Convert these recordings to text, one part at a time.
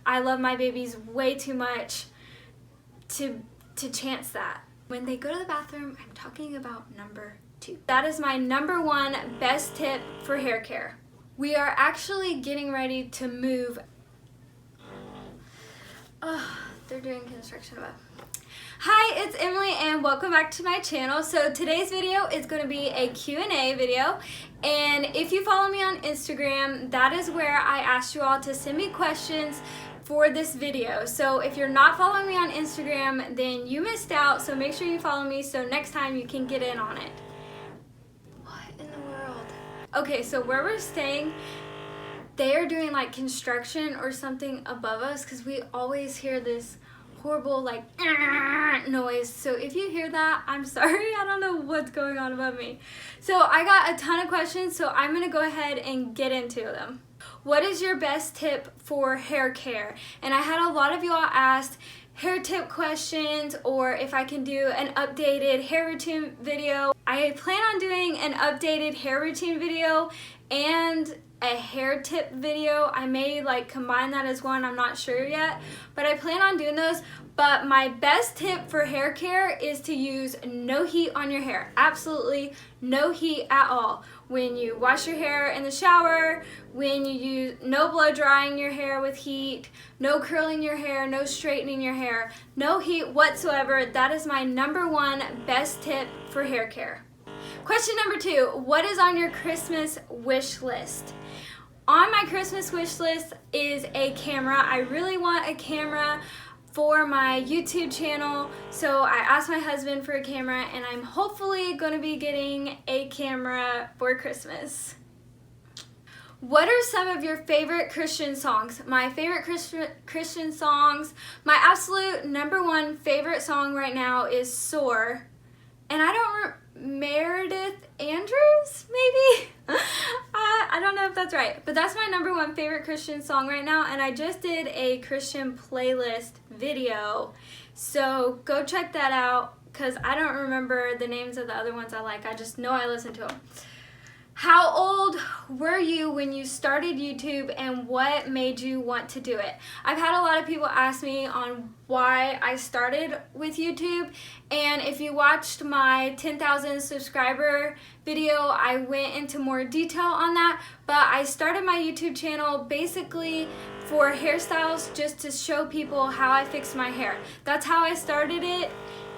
I love my babies way too much to chance that. When they go to the bathroom, I'm talking about number 2. That is my number 1 best tip for hair care. We are actually getting ready to move. Oh, they're doing construction above. Hi, it's Emily and welcome back to my channel. So today's video is going to be a Q&A video, and if you follow me on Instagram, that is where I asked you all to send me questions for this video. So if you're not following me on Instagram, then you missed out, so make sure you follow me so next time you can get in on it. What in the world? Okay, so where we're staying, they are doing like construction or something above us because we always hear this horrible like noise. So if you hear that, I'm sorry, I don't know what's going on above me. So I got a ton of questions, so I'm gonna go ahead and get into them. What is your best tip for hair care? And I had a lot of you all asked hair tip questions, or if I can do an updated hair routine video. I plan on doing an updated hair routine video and a hair tip video. I may like combine that as one, I'm not sure yet, but I plan on doing those. But my best tip for hair care is to use no heat on your hair. Absolutely no heat at all. When you wash your hair in the shower, when you use no blow drying your hair with heat, no curling your hair, no straightening your hair, no heat whatsoever. That is my number 1 best tip for hair care. Question number 2, what is on your Christmas wish list? On my Christmas wish list is a camera. I really want a camera for my YouTube channel, so I asked my husband for a camera, and I'm hopefully going to be getting a camera for Christmas. What are some of your favorite Christian songs? My favorite Christian songs, my absolute number 1 favorite song right now is Soar, and I don't Meredith Andrews, maybe? I don't know if that's right, but that's my number 1 favorite Christian song right now, and I just did a Christian playlist video, so go check that out, because I don't remember the names of the other ones I like. I just know I listen to them. How old were you when you started YouTube, and what made you want to do it? I've had a lot of people ask me on why I started with YouTube, and if you watched my 10,000 subscriber video, I went into more detail on that, but I started my YouTube channel basically for hairstyles, just to show people how I fix my hair. That's how I started it,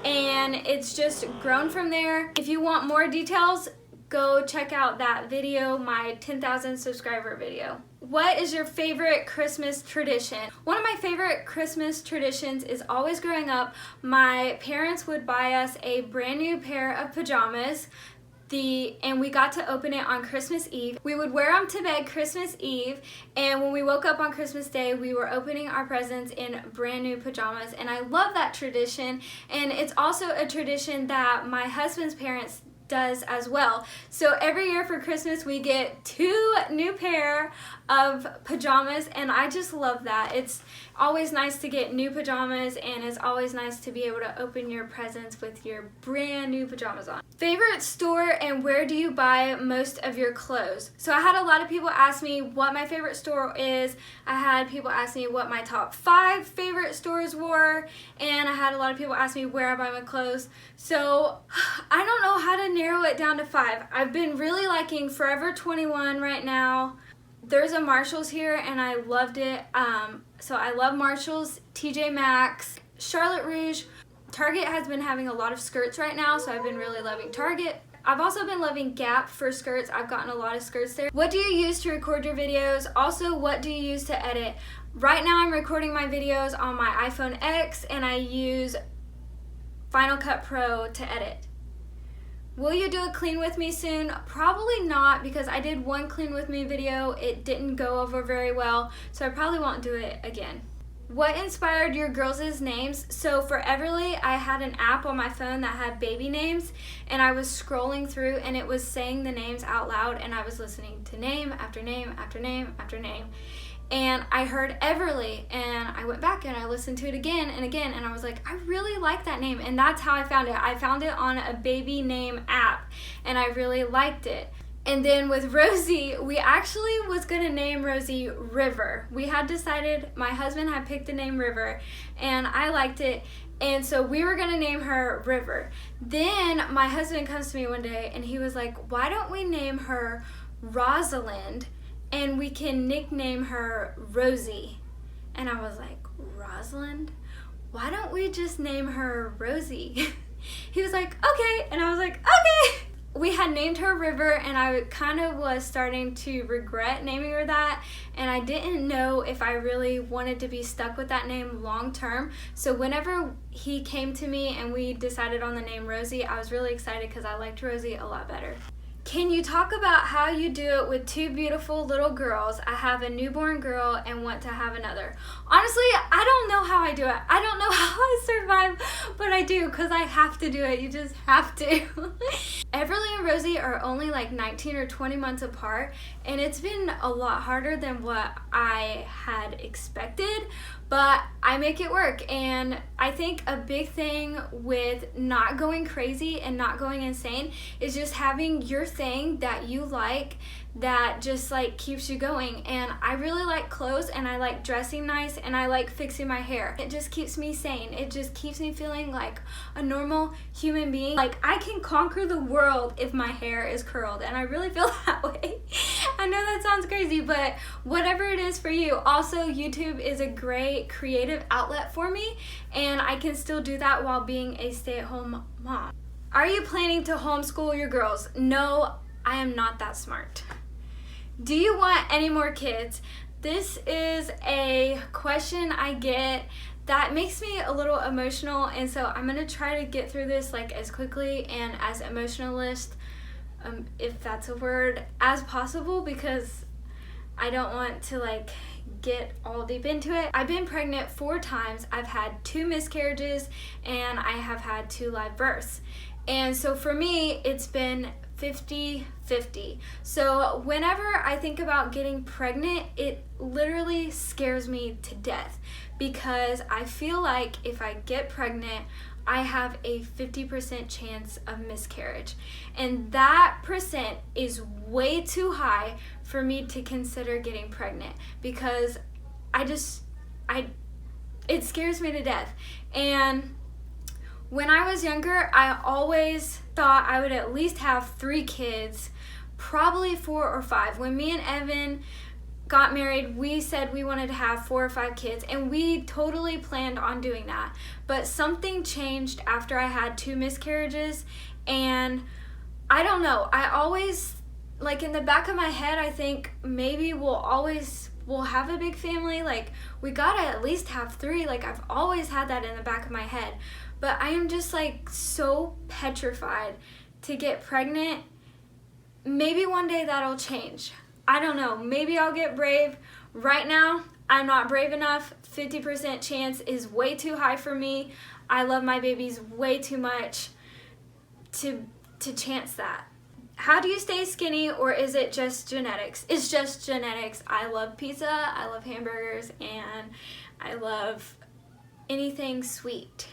and it's just grown from there. If you want more details, go check out that video, my 10,000 subscriber video. What is your favorite Christmas tradition? One of my favorite Christmas traditions is always growing up, my parents would buy us a brand new pair of pajamas, and we got to open it on Christmas Eve. We would wear them to bed Christmas Eve, and when we woke up on Christmas Day, we were opening our presents in brand new pajamas, and I love that tradition, and it's also a tradition that my husband's parents does as well. So every year for Christmas we get 2 new pair of pajamas, and I just love that. It's always nice to get new pajamas, and it's always nice to be able to open your presents with your brand new pajamas on. Favorite store, and where do you buy most of your clothes? So I had a lot of people ask me what my favorite store is. I had people ask me what my top 5 favorite stores were, and I had a lot of people ask me where I buy my clothes. So I don't know how to narrow it down to 5. I've been really liking Forever 21 right now. There's a Marshalls here, and I loved it. So I love Marshalls, TJ Maxx, Charlotte Rouge. Target has been having a lot of skirts right now, so I've been really loving Target. I've also been loving Gap for skirts. I've gotten a lot of skirts there. What do you use to record your videos? Also, what do you use to edit? Right now I'm recording my videos on my iPhone X, and I use Final Cut Pro to edit. Will you do a clean with me soon? Probably not, because I did one clean with me video. It didn't go over very well, so I probably won't do it again. What inspired your girls' names? So for Everly, I had an app on my phone that had baby names, and I was scrolling through, and it was saying the names out loud, and I was listening to name after name after name after name. And I heard Everly, and I went back and I listened to it again and again, and I was like, I really like that name, and that's how I found it. I found it on a baby name app, and I really liked it. And then with Rosie, we actually was gonna name Rosie River. We had decided, my husband had picked the name River, and I liked it, and so we were gonna name her River. Then my husband comes to me one day and he was like, why don't we name her Rosalind and we can nickname her Rosie? And I was like, Rosalind? Why don't we just name her Rosie? He was like, okay, and I was like, okay. We had named her River, and I kind of was starting to regret naming her that, and I didn't know if I really wanted to be stuck with that name long term. So whenever he came to me and we decided on the name Rosie, I was really excited because I liked Rosie a lot better. Can you talk about how you do it with two beautiful little girls? I have a newborn girl and want to have another. Honestly, I don't know how I do it. I don't know how I survive, but I do because I have to do it. You just have to. Everly and Rosie are only like 19 or 20 months apart, and it's been a lot harder than what I had expected, but I make it work. And I think a big thing with not going crazy and not going insane is just having your thing that you like that just like keeps you going. And I really like clothes, and I like dressing nice, and I like fixing my hair. It just keeps me sane. It just keeps me feeling like a normal human being. Like I can conquer the world if my hair is curled, and I really feel that way. I know that sounds crazy, but whatever it is for you. Also, YouTube is a great creative outlet for me, and I can still do that while being a stay-at-home mom. Are you planning to homeschool your girls? No, I am not that smart. Do you want any more kids? This is a question I get that makes me a little emotional, and so I'm gonna try to get through this like as quickly and as emotionalist, if that's a word, as possible, because I don't want to like get all deep into it. I've been pregnant 4 times. I've had 2 miscarriages, and I have had 2 live births. And so for me, it's been 50-50. So whenever I think about getting pregnant, it literally scares me to death, because I feel like if I get pregnant, I have a 50% chance of miscarriage. And that percent is way too high for me to consider getting pregnant, because it scares me to death. And when I was younger, I always thought I would at least have 3 kids, probably 4 or 5. When me and Evan got married, we said we wanted to have 4 or 5 kids, and we totally planned on doing that. But something changed after I had 2 miscarriages, and I don't know. I always, like in the back of my head, I think maybe we'll have a big family. Like we gotta at least have 3. Like I've always had that in the back of my head. But I am just like so petrified to get pregnant. Maybe one day that'll change. I don't know. Maybe I'll get brave. Right now, I'm not brave enough. 50% chance is way too high for me. I love my babies way too much to chance that. How do you stay skinny, or is it just genetics? It's just genetics. I love pizza, I love hamburgers, and I love anything sweet.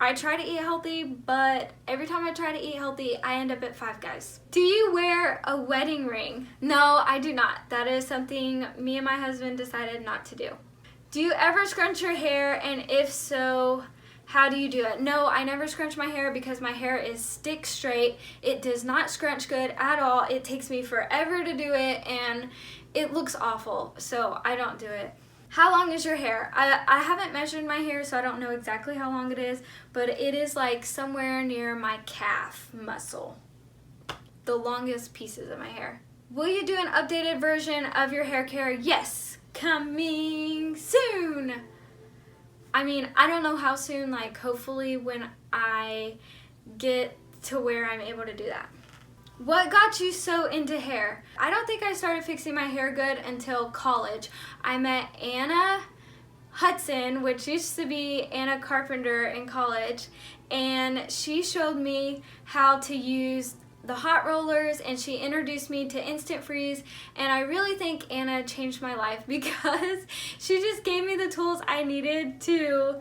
I try to eat healthy, but every time I try to eat healthy, I end up at Five Guys. Do you wear a wedding ring? No, I do not. That is something me and my husband decided not to do. Do you ever scrunch your hair, and if so, how do you do it? No, I never scrunch my hair because my hair is stick straight. It does not scrunch good at all. It takes me forever to do it, and it looks awful, so I don't do it. How long is your hair? I haven't measured my hair, so I don't know exactly how long it is, but it is like somewhere near my calf muscle. The longest pieces of my hair. Will you do an updated version of your hair care? Yes, coming soon. I mean, I don't know how soon, like hopefully when I get to where I'm able to do that. What got you so into hair? I don't think I started fixing my hair good until college. I met Anna Hudson, which used to be Anna Carpenter in college, and she showed me how to use the hot rollers, and she introduced me to instant freeze, and I really think Anna changed my life because she just gave me the tools I needed to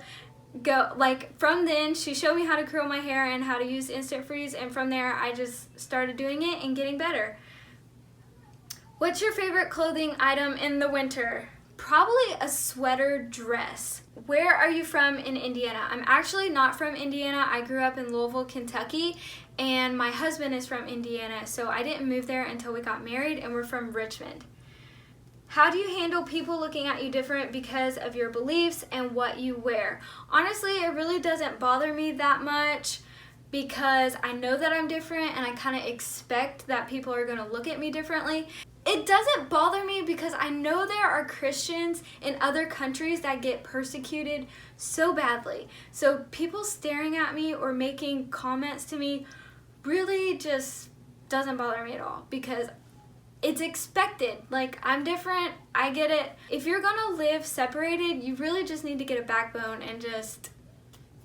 from then she showed me how to curl my hair and how to use instant freeze, and from there I just started doing it and getting better. What's your favorite clothing item in the winter? Probably a sweater dress. Where are you from in Indiana? I'm actually not from Indiana. I grew up in Louisville, Kentucky, and my husband is from Indiana, so I didn't move there until we got married, and we're from Richmond. How do you handle people looking at you different because of your beliefs and what you wear? Honestly, it really doesn't bother me that much because I know that I'm different and I kind of expect that people are going to look at me differently. It doesn't bother me because I know there are Christians in other countries that get persecuted so badly. So people staring at me or making comments to me really just doesn't bother me at all because it's expected. Like, I'm different, I get it. If you're gonna live separated, you really just need to get a backbone and just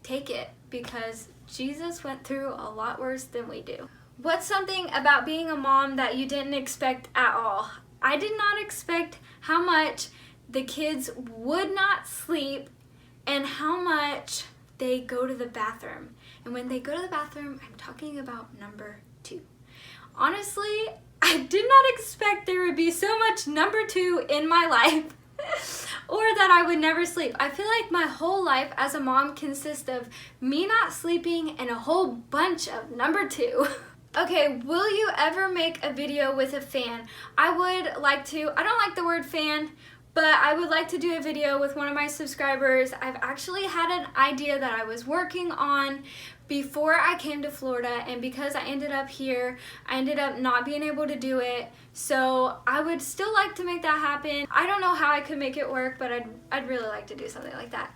take it because Jesus went through a lot worse than we do. What's something about being a mom that you didn't expect at all? I did not expect how much the kids would not sleep and how much they go to the bathroom. And when they go to the bathroom, I'm talking about number 2. Honestly, I did not expect there would be so much number 2 in my life or that I would never sleep. I feel like my whole life as a mom consists of me not sleeping and a whole bunch of number 2. Okay, will you ever make a video with a fan? I would like to. I don't like the word fan, but I would like to do a video with one of my subscribers. I've actually had an idea that I was working on before I came to Florida, and because I ended up here, I ended up not being able to do it. So I would still like to make that happen. I don't know how I could make it work, but I'd really like to do something like that.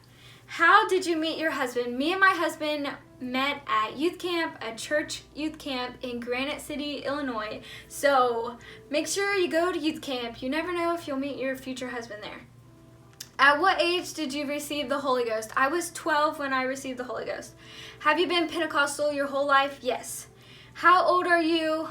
How did you meet your husband? Me and my husband met at youth camp, a church youth camp in Granite City, Illinois. So make sure you go to youth camp. You never know if you'll meet your future husband there. At what age did you receive the Holy Ghost? I was 12 when I received the Holy Ghost. Have you been Pentecostal your whole life? Yes. How old are you?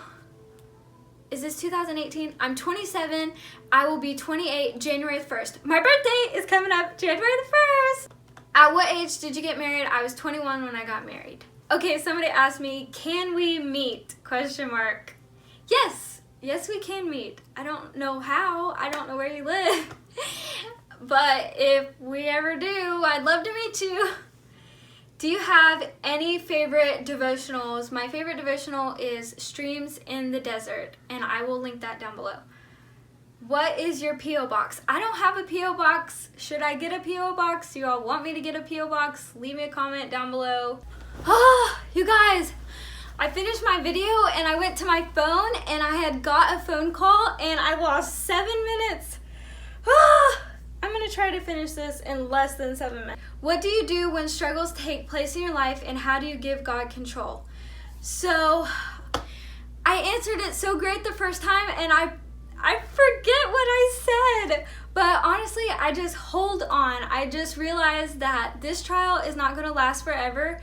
Is this 2018? I'm 27. I will be 28 January 1st. My birthday is coming up January the 1st. At what age did you get married? I was 21 when I got married. Okay, somebody asked me, can we meet? Question mark. Yes, we can meet. I don't know how. I don't know where you live. But if we ever do, I'd love to meet you. Do you have any favorite devotionals? My favorite devotional is Streams in the Desert, and I will link that down below. What is your P.O. box? I don't have a P.O. box. Should I get a P.O. box? Do you all want me to get a P.O. box? Leave me a comment down below. Oh, you guys, I finished my video and I went to my phone and I had got a phone call and I lost 7 minutes. I'm gonna try to finish this in less than 7 minutes. What do you do when struggles take place in your life and how do you give God control? So, I answered it so great the first time and I forget what I said, but honestly, I just hold on. I just realized that this trial is not going to last forever,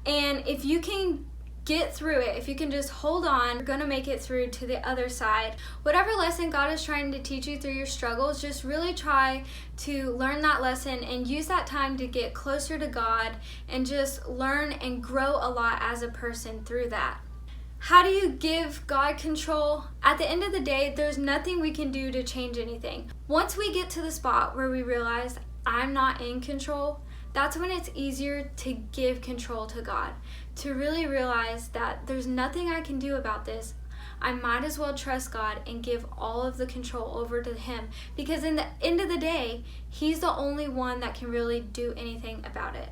and if you can get through it, if you can just hold on, you're going to make it through to the other side. Whatever lesson God is trying to teach you through your struggles, just really try to learn that lesson and use that time to get closer to God and just learn and grow a lot as a person through that. How do you give God control? At the end of the day, there's nothing we can do to change anything. Once we get to the spot where we realize I'm not in control, that's when it's easier to give control to God. To really realize that there's nothing I can do about this. I might as well trust God and give all of the control over to Him. Because in the end of the day, He's the only one that can really do anything about it.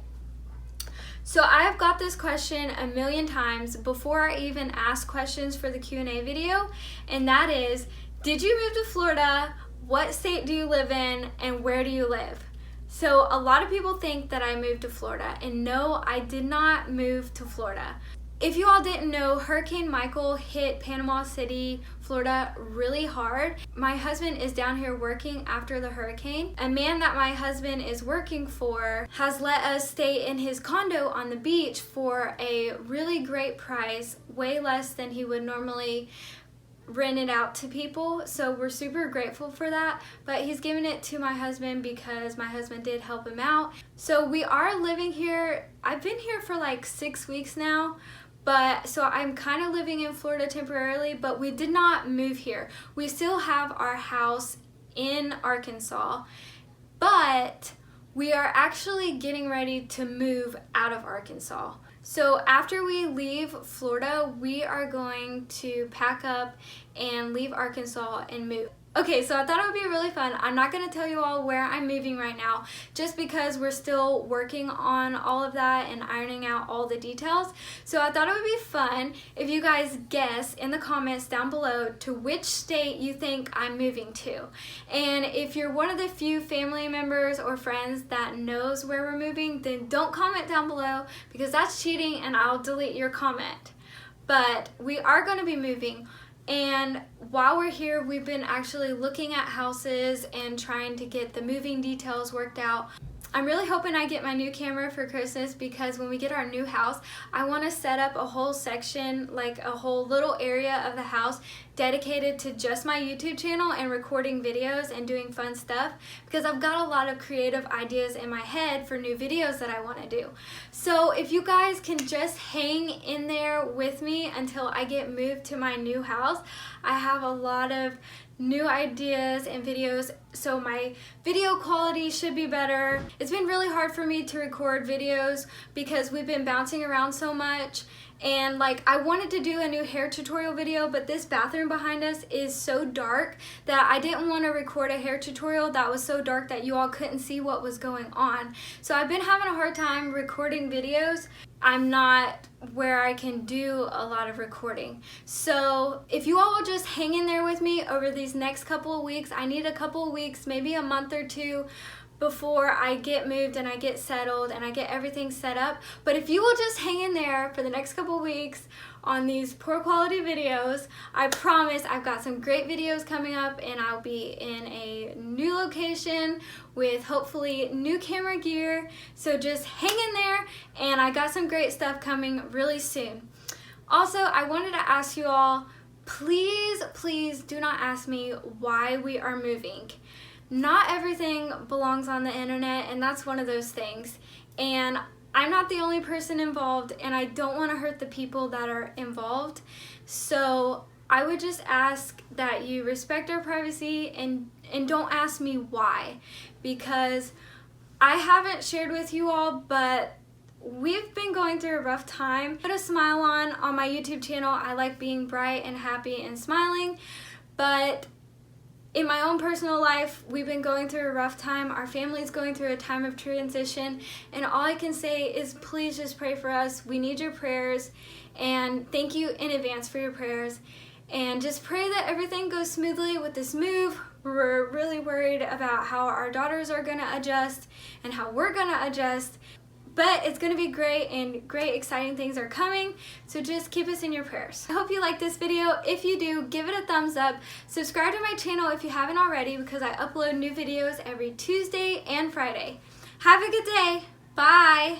So I have got this question a million times before I even ask questions for the Q&A video, and that is, did you move to Florida? What state do you live in? And where do you live? So a lot of people think that I moved to Florida, and no, I did not move to Florida. If you all didn't know, Hurricane Michael hit Panama City, Florida really hard. My husband is down here working after the hurricane. A man that my husband is working for has let us stay in his condo on the beach for a really great price, way less than he would normally rent it out to people, so we're super grateful for that. But he's giving it to my husband because my husband did help him out. So we are living here. I've been here for like 6 weeks now, but so I'm kind of living in Florida temporarily, but we did not move here. We still have our house in Arkansas, but we are actually getting ready to move out of Arkansas. So after we leave Florida, we are going to pack up and leave Arkansas and move. Okay, so I thought it would be really fun. I'm not going to tell you all where I'm moving right now, just because we're still working on all of that and ironing out all the details. So I thought it would be fun if you guys guess in the comments down below to which state you think I'm moving to. And if you're one of the few family members or friends that knows where we're moving, then don't comment down below, because that's cheating and I'll delete your comment. But we are going to be moving. And while we're here, we've been actually looking at houses and trying to get the moving details worked out. I'm really hoping I get my new camera for Christmas, because when we get our new house, I want to set up a whole section, like a whole little area of the house dedicated to just my YouTube channel and recording videos and doing fun stuff, because I've got a lot of creative ideas in my head for new videos that I want to do. So if you guys can just hang in there with me until I get moved to my new house, I have a lot of new ideas and videos, so my video quality should be better. It's been really hard for me to record videos because we've been bouncing around so much, and like I wanted to do a new hair tutorial video, but this bathroom behind us is so dark that I didn't want to record a hair tutorial that was so dark that you all couldn't see what was going on. So I've been having a hard time recording videos. I'm not where I can do a lot of recording. So if you all will just hang in there with me over these next couple of weeks, I need a couple of weeks, maybe a month or two, before I get moved and I get settled and I get everything set up. But if you will just hang in there for the next couple of weeks on these poor quality videos, I promise I've got some great videos coming up, and I'll be in a new location with hopefully new camera gear. So just hang in there, and I got some great stuff coming really soon. Also, I wanted to ask you all, please do not ask me why we are moving. Not everything belongs on the internet, and that's one of those things. And I'm not the only person involved, and I don't want to hurt the people that are involved. So I would just ask that you respect our privacy and don't ask me why, because I haven't shared with you all, but we've been going through a rough time. Put a smile on my YouTube channel. I like being bright and happy and smiling, but in my own personal life, we've been going through a rough time. Our family's going through a time of transition, and all I can say is please just pray for us. We need your prayers, and thank you in advance for your prayers. And just pray that everything goes smoothly with this move. We're really worried about how our daughters are gonna adjust and how we're gonna adjust. But it's going to be great, and great exciting things are coming, so just keep us in your prayers. I hope you like this video. If you do, give it a thumbs up. Subscribe to my channel if you haven't already, because I upload new videos every Tuesday and Friday. Have a good day. Bye.